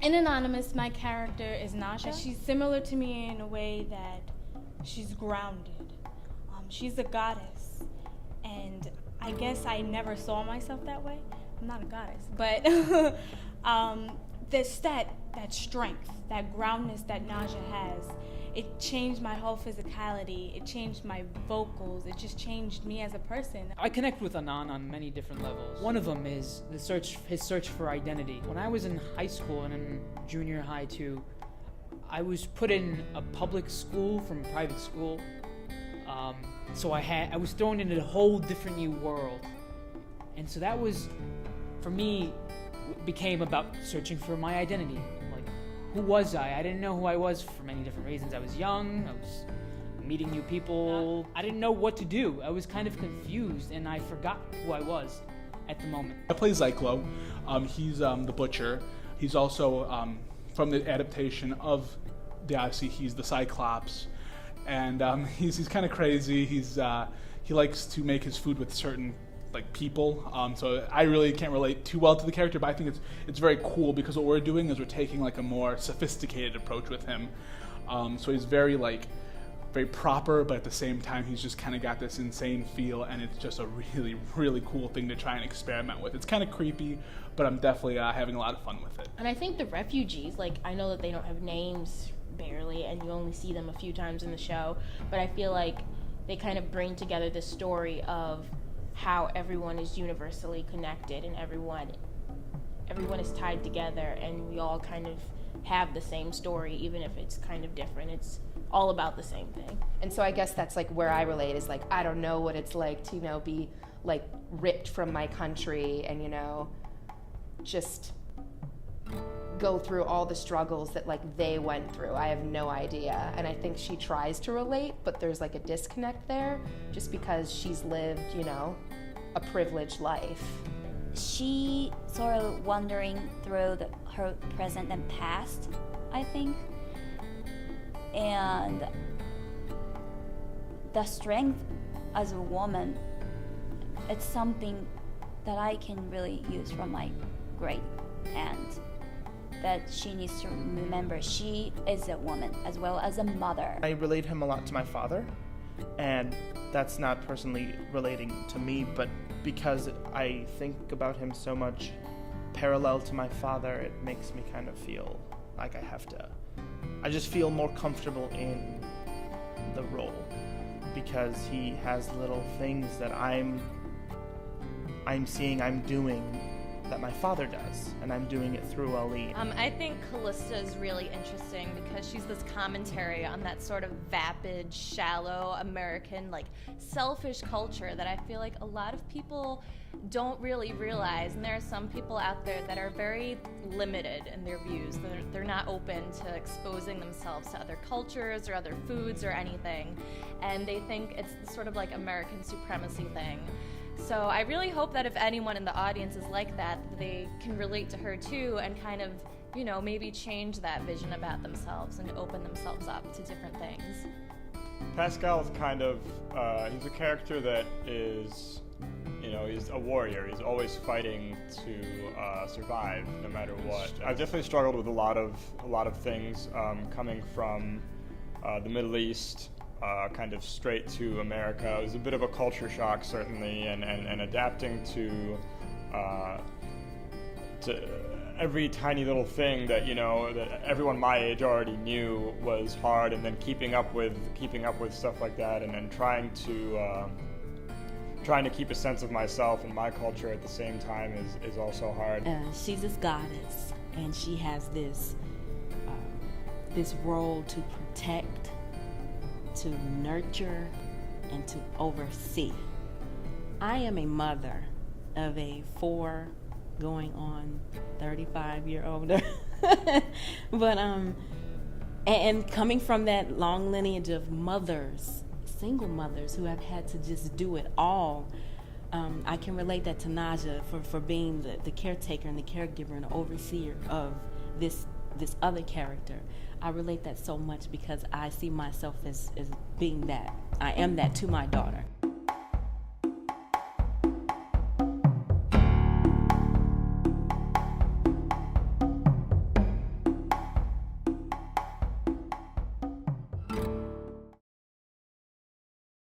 In Anonymous, my character is Naja. She's similar to me in a way that she's grounded. She's a goddess, and I guess I never saw myself that way. I'm not a goddess, but there's that strength, that groundness that Naja has. It changed my whole physicality. It changed my vocals. It just changed me as a person. I connect with Anon on many different levels. One of them is his search for identity. When I was in high school and in junior high too, I was put in a public school from a private school. So I was thrown into a whole different new world. And so that was, for me, became about searching for my identity. Who was I? I didn't know who I was for many different reasons. I was young, I was meeting new people. I didn't know what to do. I was kind of confused, and I forgot who I was at the moment. I play Zyklon. He's the butcher. He's also, from the adaptation of the Odyssey, he's the Cyclops. And he's kind of crazy. He likes to make his food with certain people, so I really can't relate too well to the character, but I think it's very cool because what we're doing is we're taking a more sophisticated approach with him. So he's very proper, but at the same time he's just kind of got this insane feel, and it's just a really, really cool thing to try and experiment with. It's kind of creepy, but I'm definitely having a lot of fun with it. And I think the refugees, I know that they don't have names barely, and you only see them a few times in the show, but I feel like they kind of bring together this story of how everyone is universally connected and everyone is tied together, and we all kind of have the same story, even if it's kind of different. It's all about the same thing. And so I guess that's where I relate is I don't know what it's like to be ripped from my country and just go through all the struggles that they went through. I have no idea, and I think she tries to relate, but there's a disconnect there just because she's lived a privileged life. She sort of wandering through her present and past, I think, and the strength as a woman, it's something that I can really use from my great aunt, that she needs to remember she is a woman as well as a mother. I relate him a lot to my father, and that's not personally relating to me, but because I think about him so much parallel to my father, it makes me kind of feel like I just feel more comfortable in the role, because he has little things that I'm seeing I'm doing that my father does, and I'm doing it through Ali. I think Callista is really interesting because she's this commentary on that sort of vapid, shallow American, selfish culture that I feel like a lot of people don't really realize, and there are some people out there that are very limited in their views. They're not open to exposing themselves to other cultures or other foods or anything, and they think it's sort of American supremacy thing. So I really hope that if anyone in the audience is like that, they can relate to her too and kind of, maybe change that vision about themselves and open themselves up to different things. Pascal's kind of, he's a character that is, he's a warrior. He's always fighting to survive no matter what. I've definitely struggled with a lot of things coming from the Middle East, kind of straight to America. It was a bit of a culture shock, certainly, and adapting to every tiny little thing that that everyone my age already knew was hard, and then keeping up with stuff like that, and then trying to keep a sense of myself and my culture at the same time is also hard. She's this goddess, and she has this role to protect, to nurture, and to oversee. I am a mother of a 4 going on 35-year-old but and coming from that long lineage of mothers, single mothers who have had to just do it all, I can relate that to Naja for being the caretaker and the caregiver and the overseer of this other character. I relate that so much because I see myself as being that. I am that to my daughter.